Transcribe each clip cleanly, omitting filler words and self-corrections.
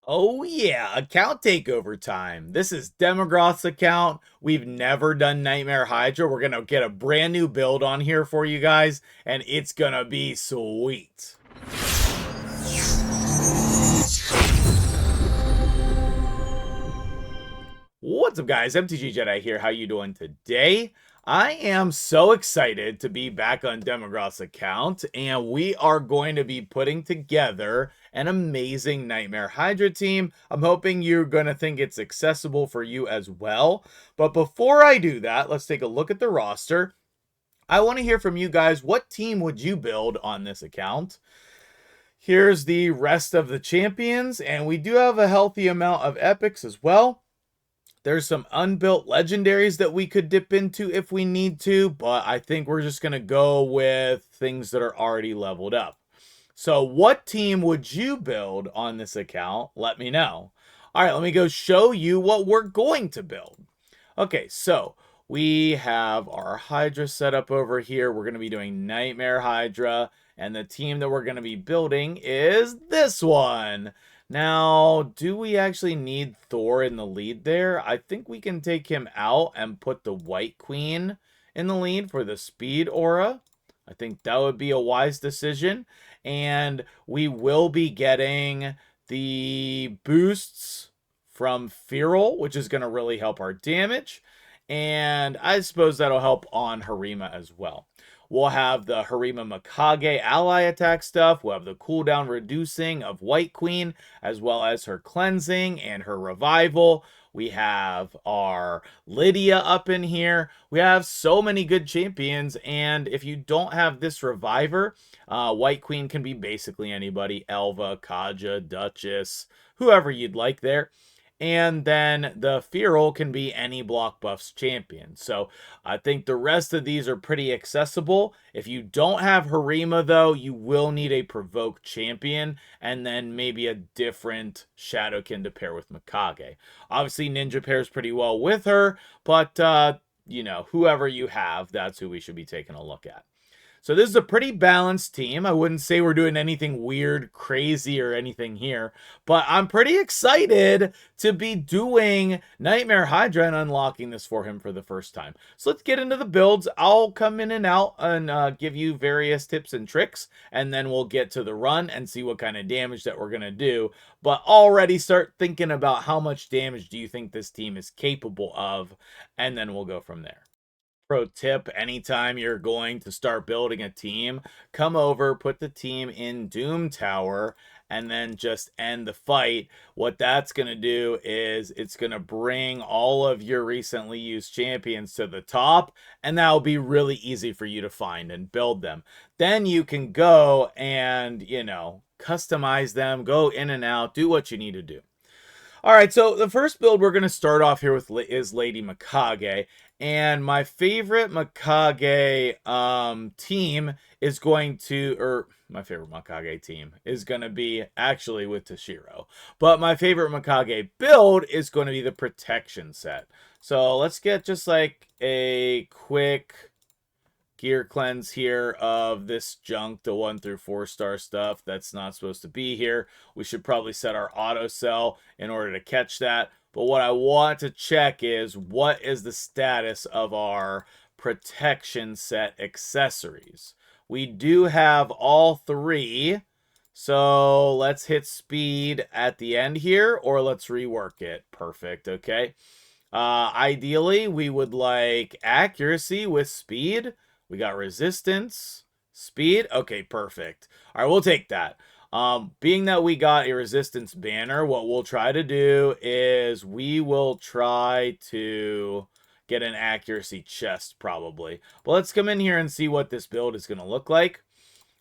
Oh yeah, account takeover time. This is Demogroth's account. We've never done Nightmare Hydra. We're gonna get a brand new build on here for you guys, and it's gonna be sweet. What's up, guys? MtgJedi here. How you doing today? I am so excited to be back on Demogroth's account, and we are going to be putting together an amazing Nightmare Hydra team. I'm hoping you're going to think it's accessible for you as well. But before I do that, let's take a look at the roster. I want to hear from you guys. What team would you build on this account? Here's the rest of the champions, and we do have a healthy amount of epics as well. There's some unbuilt legendaries that we could dip into if we need to, but I think we're just going to go with things that are already leveled up. So what team would you build on this account? Let me know. All right, let me go show you what we're going to build. Okay, so we have our Hydra set up over here. We're going to be doing Nightmare Hydra, and the team that we're going to be building is this one. Now, do we actually need Thor in the lead there? I think we can take him out and put the White Queen in the lead for the speed aura. I think that would be a wise decision. And we will be getting the boosts from Feral, which is going to really help our damage. And I suppose that'll help on Herma as well. We'll have the Herma MtgJedi ally attack stuff. We'll have the cooldown reducing of White Queen, as well as her cleansing and her revival. We have our Lydia up in here. We have so many good champions, and if you don't have this reviver, White Queen can be basically anybody. Elva, Kaja, Duchess, whoever you'd like there. And then the Feral can be any block buffs champion. So I think the rest of these are pretty accessible. If you don't have Herma, though, you will need a provoke champion and then maybe a different Shadowkin to pair with MtgJedi. Obviously, Ninja pairs pretty well with her, but, you know, whoever you have, that's who we should be taking a look at. So this is a pretty balanced team. I wouldn't say we're doing anything weird, crazy, or anything here, but I'm pretty excited to be doing Nightmare Hydra and unlocking this for him for the first time. So let's get into the builds. I'll come in and out and give you various tips and tricks, and then we'll get to the run and see what kind of damage that we're going to do. But already start thinking about how much damage do you think this team is capable of, and then we'll go from there. Pro tip, anytime you're going to start building a team, come over, put the team in Doom Tower, and then just end the fight. What that's going to do is it's going to bring all of your recently used champions to the top, and that'll be really easy for you to find and build them. Then you can go and, you know, customize them, go in and out, do what you need to do. All right, so the first build we're going to start off here with is Lady MtgJedi. And my favorite MtgJedi team is going to, or my favorite MtgJedi team is going to be actually with Toshiro. But my favorite MtgJedi build is going to be the protection set. So let's get just like a quick gear cleanse here of this junk, the 1 through 4 star stuff that's not supposed to be here. We should probably set our auto sell in order to catch that. But what I want to check is what is the status of our protection set accessories. We do have all 3. So let's hit speed at the end here, or let's rework it. Perfect. Okay. Ideally, we would like accuracy with speed. We got resistance, speed. Okay, perfect. All right, we'll take that. Being that we got a resistance banner, what we'll try to do is we will try to get an accuracy chest probably. But let's come in here and see what this build is going to look like.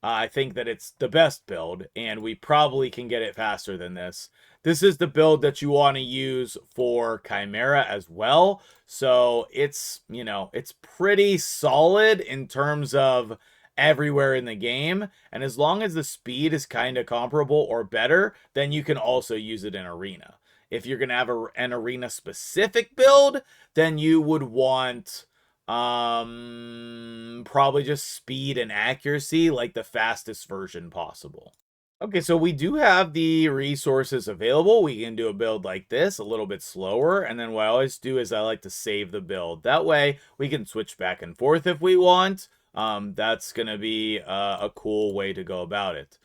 I think that it's the best build, and we probably can get it faster than this. This is the build that you want to use for Chimera as well. So it's, you know, it's pretty solid in terms of everywhere in the game. And as long as the speed is kind of comparable or better, then you can also use it in Arena. If you're going to have an Arena specific build, then you would want probably just speed and accuracy, like the fastest version possible. Okay, so we do have the resources available. We can do a build like this, a little bit slower. And then what I always do is I like to save the build. That way we can switch back and forth if we want. That's going to be a cool way to go about it.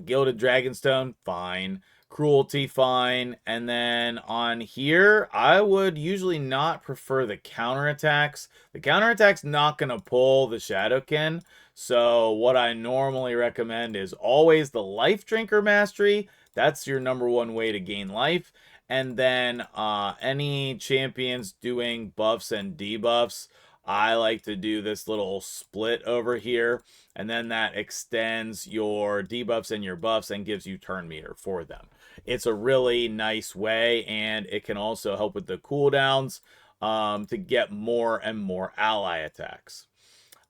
Gilded Dragonstone, fine. Cruelty, fine. And then on here, I would usually not prefer the counterattacks. The counterattack's not going to pull the Shadowkin. So what I normally recommend is always the Life Drinker Mastery. That's your number one way to gain life. And then any champions doing buffs and debuffs, I like to do this little split over here. And then that extends your debuffs and your buffs and gives you turn meter for them. It's a really nice way, and it can also help with the cooldowns to get more and more ally attacks.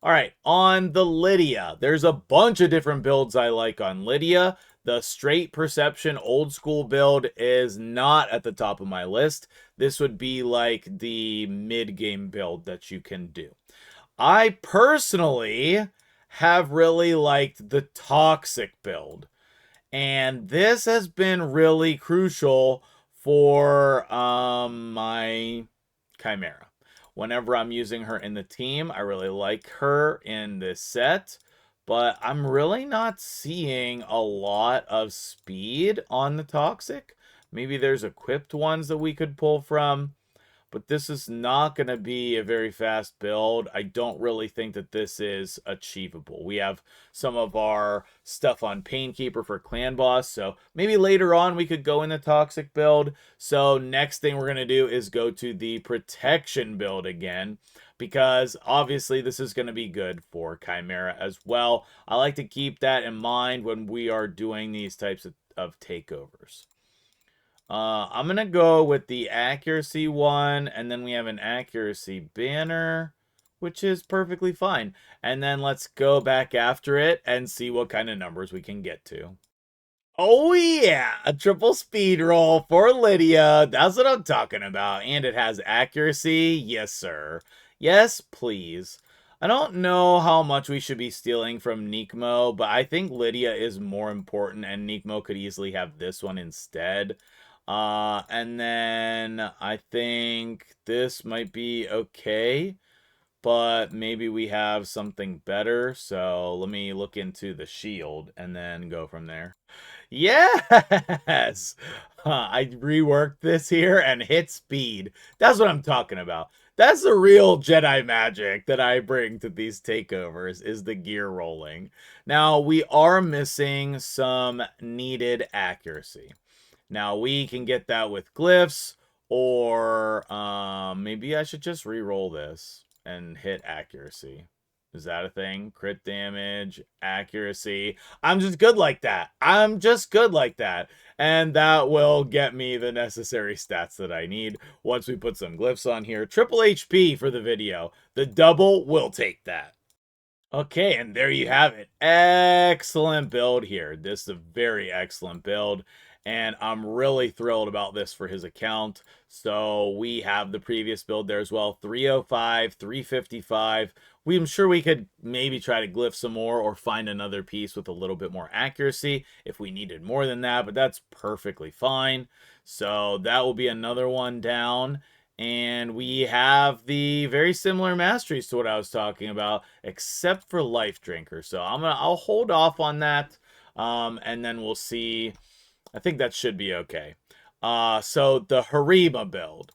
All right, on the Lydia, there's a bunch of different builds I like on Lydia. The straight perception old school build is not at the top of my list. This would be like the mid game build that you can do. I personally have really liked the toxic build. And this has been really crucial for my Chimera. Whenever I'm using her in the team, I really like her in this set, but I'm really not seeing a lot of speed on the Toxic. Maybe there's equipped ones that we could pull from, but this is not going to be a very fast build. I don't really think that this is achievable. We have some of our stuff on Painkeeper for Clan Boss, so maybe later on we could go in the Toxic build. So next thing we're going to do is go to the Protection build again, because obviously this is going to be good for Chimera as well. I like to keep that in mind when we are doing these types of takeovers. I'm going to go with the accuracy one, and then we have an accuracy banner, which is perfectly fine. And then let's go back after it and see what kind of numbers we can get to. Oh yeah, a triple speed roll for Lydia. That's what I'm talking about. And it has accuracy. Yes, sir. Yes, please. I don't know how much we should be stealing from Nikmo, but I think Lydia is more important, and Nikmo could easily have this one instead. And then I think this might be okay, but maybe we have something better. So let me look into the shield and then go from there. Yes! I reworked this here and hit speed. That's what I'm talking about. That's the real Jedi magic that I bring to these takeovers, is the gear rolling. Now, we are missing some needed accuracy. Now, we can get that with glyphs, or maybe I should just re-roll this and hit accuracy. Is that a thing? Crit damage, accuracy. I'm just good like that. I'm just good like that. And that will get me the necessary stats that I need once we put some glyphs on here. Triple HP for the video. The double will take that. Okay, and there you have it. Excellent build here. This is a very excellent build, and I'm really thrilled about this for his account. So we have the previous build there as well, 305, 355. I'm sure we could maybe try to glyph some more or find another piece with a little bit more accuracy if we needed more than that, but that's perfectly fine. So that will be another one down. And we have the very similar masteries to what I was talking about, except for Life Drinker. So I'll hold off on that, and then we'll see. I think that should be okay. So the Herma build.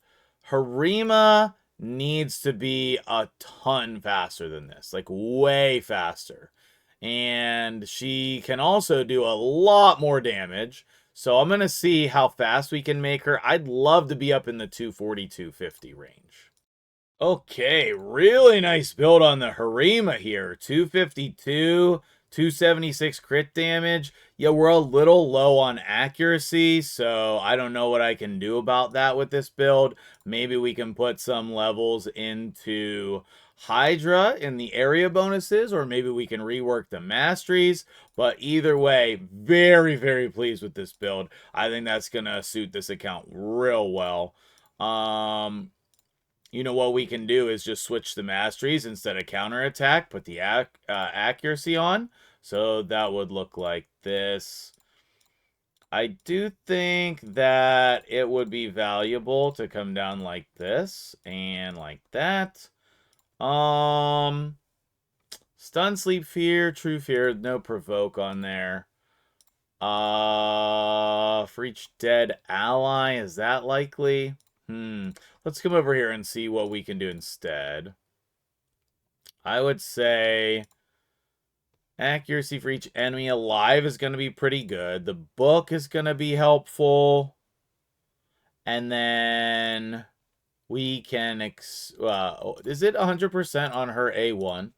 Herma needs to be a ton faster than this, like way faster. And she can also do a lot more damage. So I'm going to see how fast we can make her. I'd love to be up in the 240, 250 range. Okay, really nice build on the Herma here. 252, 276 crit damage. Yeah, we're a little low on accuracy, so I don't know what I can do about that with this build. Maybe we can put some levels into Hydra in the area bonuses, or maybe we can rework the masteries. But either way, very, very pleased with this build. I think that's going to suit this account real well. You know what we can do is just switch the masteries instead of counterattack, put the accuracy on. So that would look like this. I do think that it would be valuable to come down like this and like that. Stun, sleep, fear, true fear, no provoke on there. For each dead ally, is that likely? Let's come over here and see what we can do instead. I would say accuracy for each enemy alive is going to be pretty good. The book is going to be helpful. And then we can, is it 100% on her A1?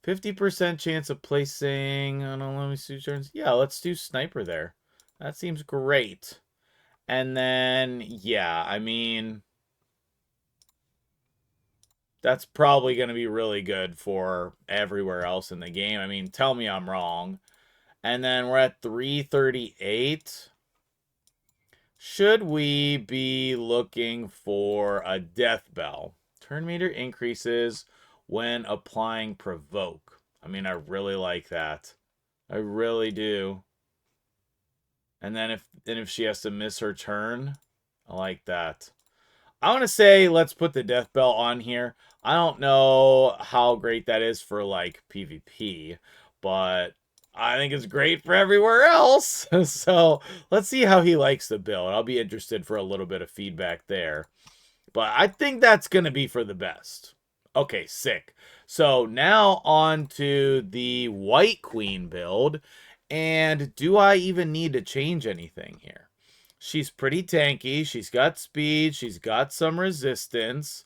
50% chance of placing, I don't know, let me see turns. Yeah, let's do sniper there. That seems great. And then, yeah, I mean, that's probably going to be really good for everywhere else in the game. I mean, tell me I'm wrong. And then we're at 338. Should we be looking for a death bell? Turn meter increases when applying provoke. I mean, I really like that. I really do. And then if she has to miss her turn, I like that. I want to say let's put the death bell on here. I don't know how great that is for like PvP, but I think it's great for everywhere else. So let's see how he likes the build. I'll be interested for a little bit of feedback there. But I think that's going to be for the best. Okay, sick. So now on to the White Queen build. And do I even need to change anything here? She's pretty tanky. She's got speed. She's got some resistance.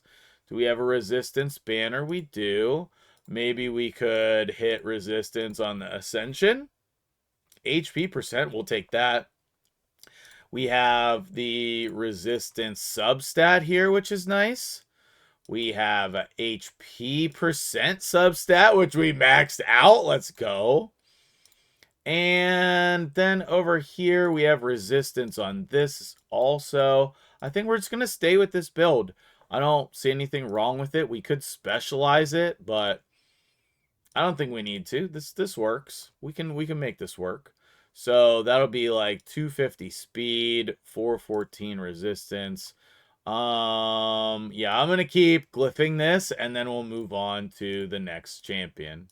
Do we have a resistance banner? We do. Maybe we could hit resistance on the Ascension. HP percent, we'll take that. We have the resistance substat here, which is nice. We have a HP percent substat, which we maxed out. Let's go. And then over here, we have resistance on this also. I think we're just going to stay with this build. I don't see anything wrong with it. We could specialize it, but I don't think we need to. This works. We can make this work. So that'll be like 250 speed, 414 resistance. Yeah, I'm going to keep glyphing this, and then we'll move on to the next champion.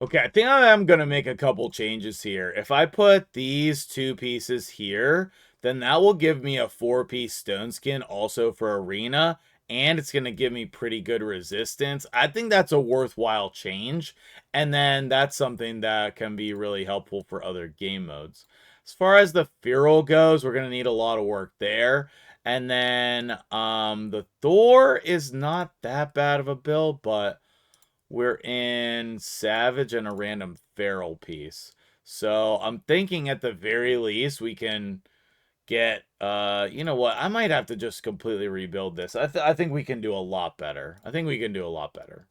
Okay, I think I am going to make a couple changes here. If I put these two pieces here, then that will give me a 4-piece stone skin also for arena, and it's going to give me pretty good resistance. I think that's a worthwhile change, and then that's something that can be really helpful for other game modes. As far as the Feral goes, we're going to need a lot of work there. And then the Thor is not that bad of a build, but we're in Savage and a random Feral piece. So I'm thinking at the very least we can get, you know what? I might have to just completely rebuild this. I think we can do a lot better. I think we can do a lot better.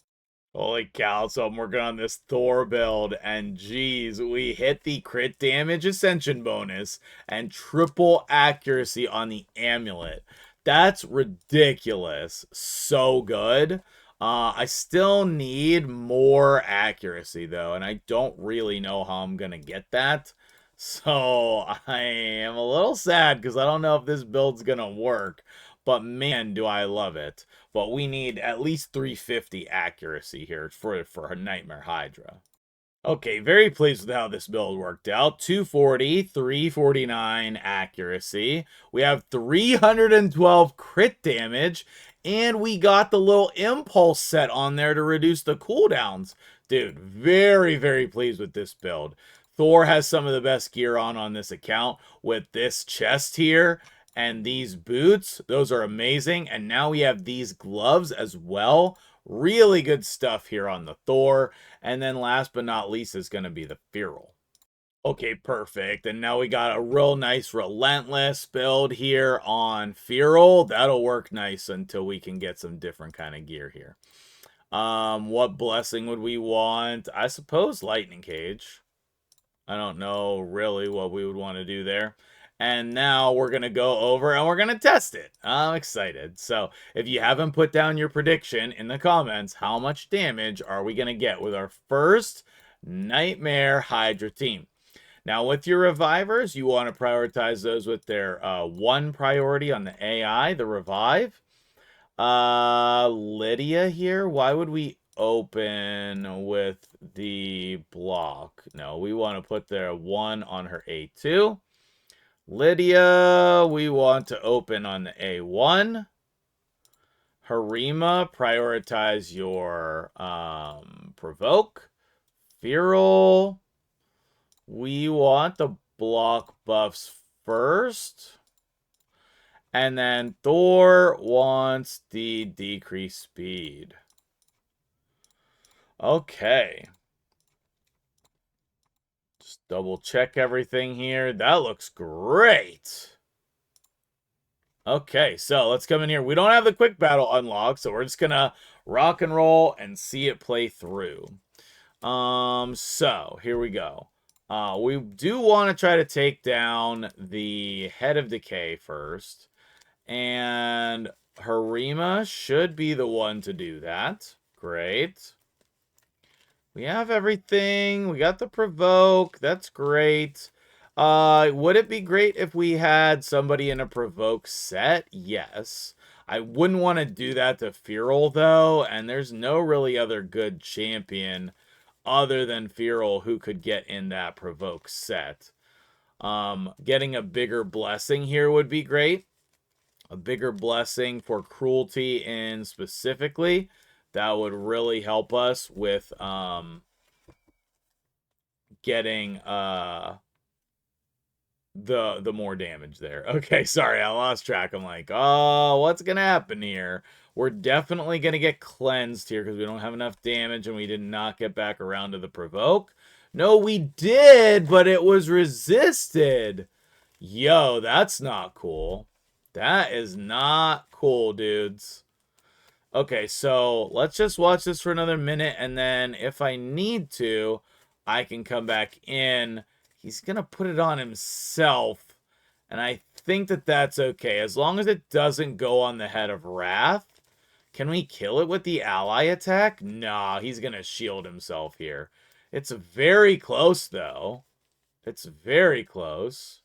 Holy cow, so I'm working on this Thor build, and geez, we hit the crit damage ascension bonus and triple accuracy on the amulet. That's ridiculous. So good. I still need more accuracy, though, and I don't really know how I'm going to get that. So I am a little sad because I don't know if this build's going to work, but man, do I love it. But we need at least 350 accuracy here for a Nightmare Hydra. Okay, very pleased with how this build worked out. 240, 349 accuracy. We have 312 crit damage, and we got the little impulse set on there to reduce the cooldowns. Dude, very, very pleased with this build. Thor has some of the best gear on this account with this chest here and these boots. Those are amazing. And now we have these gloves as well. Really good stuff here on the Thor. And then last but not least is going to be the Feral. Okay, perfect. And now we got a real nice Relentless build here on Feral. That'll work nice until we can get some different kind of gear here. What blessing would we want? I suppose Lightning Cage. I don't know really what we would want to do there. And now we're going to go over and we're going to test it. I'm excited. So if you haven't put down your prediction in the comments, how much damage are we going to get with our first Nightmare Hydra team? Now, with your revivers, you want to prioritize those with their 1 priority on the AI, the revive. Lydia here. Why would we open with the block? No, we want to put their 1 on her A2. Lydia, we want to open on the A1. Herma, prioritize your provoke. Feral, we want the block buffs first. And then Thor wants the decreased speed. Okay. Just double check everything here. That looks great. Okay, so let's come in here. We don't have the quick battle unlocked, so we're just gonna rock and roll and see it play through. So here we go. We do want to try to take down the head of decay first. And Herma should be the one to do that. Great. We have everything. We got the provoke. That's great. Would it be great if we had somebody in a provoke set? Yes. I wouldn't want to do that to Feral, though, and there's no really other good champion other than Feral who could get in that provoke set. Getting a bigger blessing here would be great. A bigger blessing for cruelty in specifically. That would really help us with getting the more damage there. Okay, sorry, I lost track. I'm like, oh, what's gonna happen here? We're definitely gonna get cleansed here because we don't have enough damage and we did not get back around to the provoke. No, we did, but it was resisted. Yo, that's not cool. That is not cool, dudes. Okay, so let's just watch this for another minute, and then if I need to, I can come back in. He's going to put it on himself, and I think that that's okay. As long as it doesn't go on the head of Wrath. Can we kill it with the ally attack? Nah, he's going to shield himself here. It's very close, though. It's very close.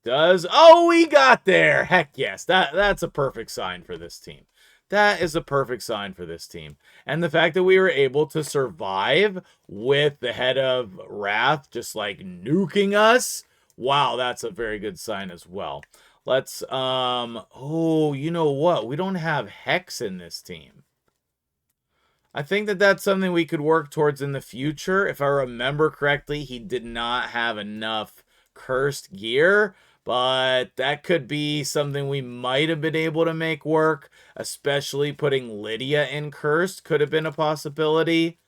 We got there. Heck yes. That's a perfect sign for this team. That is a perfect sign for this team. And the fact that we were able to survive with the head of Wrath just like nuking us. Wow, that's a very good sign as well. Let's oh, you know what? We don't have Hex in this team. I think that that's something we could work towards in the future. If I remember correctly, he did not have enough cursed gear, but that could be something we might have been able to make work, especially putting Lydia in cursed could have been a possibility.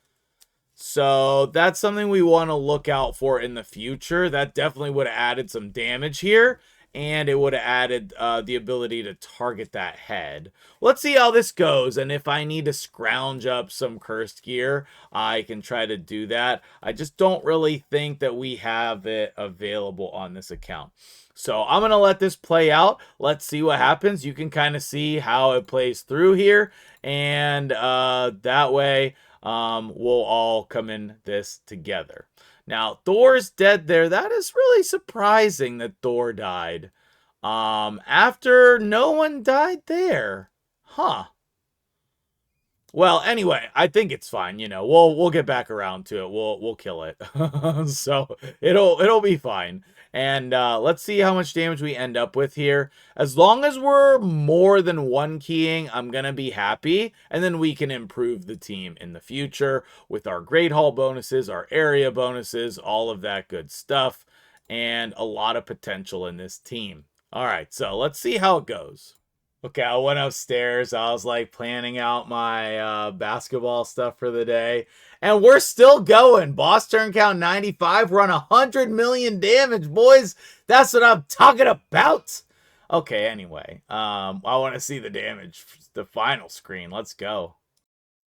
So that's something we want to look out for in the future. That definitely would have added some damage here, and it would have added the ability to target that head. Let's see how this goes, and if I need to scrounge up some cursed gear, I can try to do that. I just don't really think that we have it available on this account. So I'm going to let this play out. Let's see what happens. You can kind of see how it plays through here, and that way we'll all come in this together. Now, Thor's dead there. That is really surprising that Thor died. After no one died there. Huh. Well, anyway, I think it's fine. You know, we'll get back around to it. We'll kill it. So it'll be fine. And let's see how much damage we end up with here. As long as we're more than one keying, I'm gonna be happy. And then we can improve the team in the future with our Great Hall bonuses, our area bonuses, all of that good stuff, and a lot of potential in this team. All right, so let's see how it goes. Okay, I went upstairs. I was like planning out my basketball stuff for the day. And we're still going. Boss turn count 95. We're on 100 million damage, boys. That's what I'm talking about. Okay, anyway. I want to see the damage. The final screen. Let's go.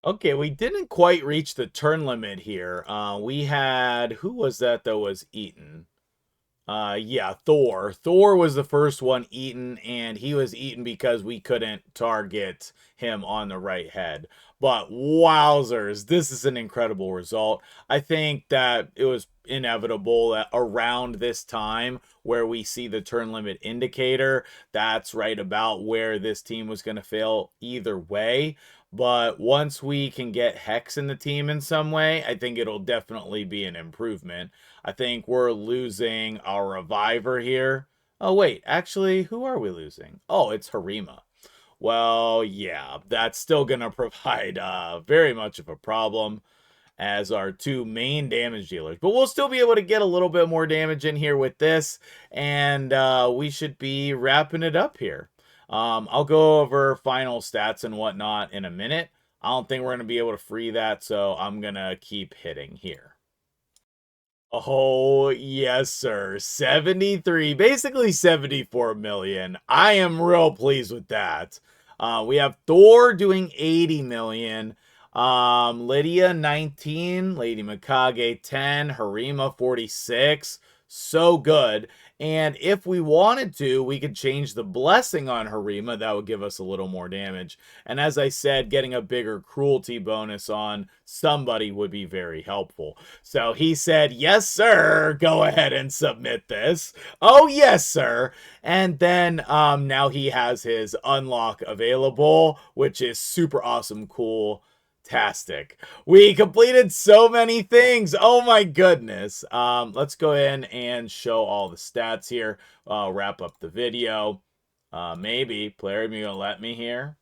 Okay, we didn't quite reach the turn limit here. We had... Who was that was eaten? Yeah, Thor. Thor was the first one eaten, and he was eaten because we couldn't target him on the right head. But wowzers, this is an incredible result. I think that it was inevitable that around this time where we see the turn limit indicator, that's right about where this team was going to fail either way. But once we can get Hex in the team in some way, I think it'll definitely be an improvement. I think we're losing our Reviver here. Oh, wait, actually, who are we losing? Oh, it's Herma. Well, yeah, that's still going to provide very much of a problem as our two main damage dealers. But we'll still be able to get a little bit more damage in here with this, and we should be wrapping it up here. I'll go over final stats and whatnot in a minute. I don't think we're going to be able to free that, so I'm going to keep hitting here. Oh, yes, sir. 73, basically 74 million. I am real pleased with that. We have Thor doing 80 million. Lydia 19, Lady Mikage 10, Herma 46. So good. And if we wanted to, we could change the blessing on Herma. That would give us a little more damage. And as I said, getting a bigger cruelty bonus on somebody would be very helpful. So he said, yes, sir. Go ahead and submit this. Oh, yes, sir. And then now he has his unlock available, which is super awesome, cool. Fantastic. We completed so many things. Oh my goodness. Let's go in and show all the stats here. Wrap up the video. Maybe. Player, you gonna let me here?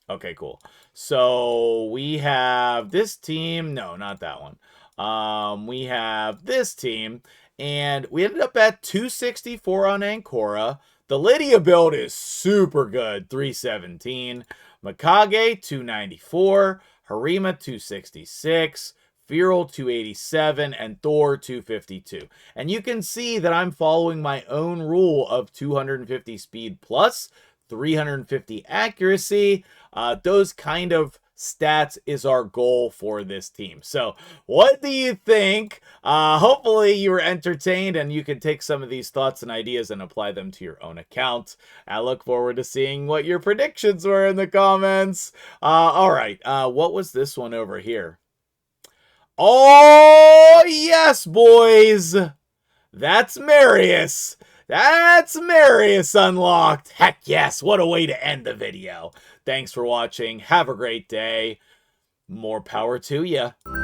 Okay, cool. So we have this team. No, not that one. We have this team. And we ended up at 264 on Ancora. The Lydia build is super good. 317. Mikage, 294. Herma, 266. Feral, 287. And Thor, 252. And you can see that I'm following my own rule of 250 speed plus 350 accuracy. Those kind of stats is our goal for this team. So what do you think? Hopefully you were entertained and you can take some of these thoughts and ideas and apply them to your own account. I look forward to seeing what your predictions were in the comments. All right, what was this one over here? Oh, yes, boys. That's Marius. That's Marius unlocked. Heck yes, what a way to end the video. Thanks for watching. Have a great day. More power to you.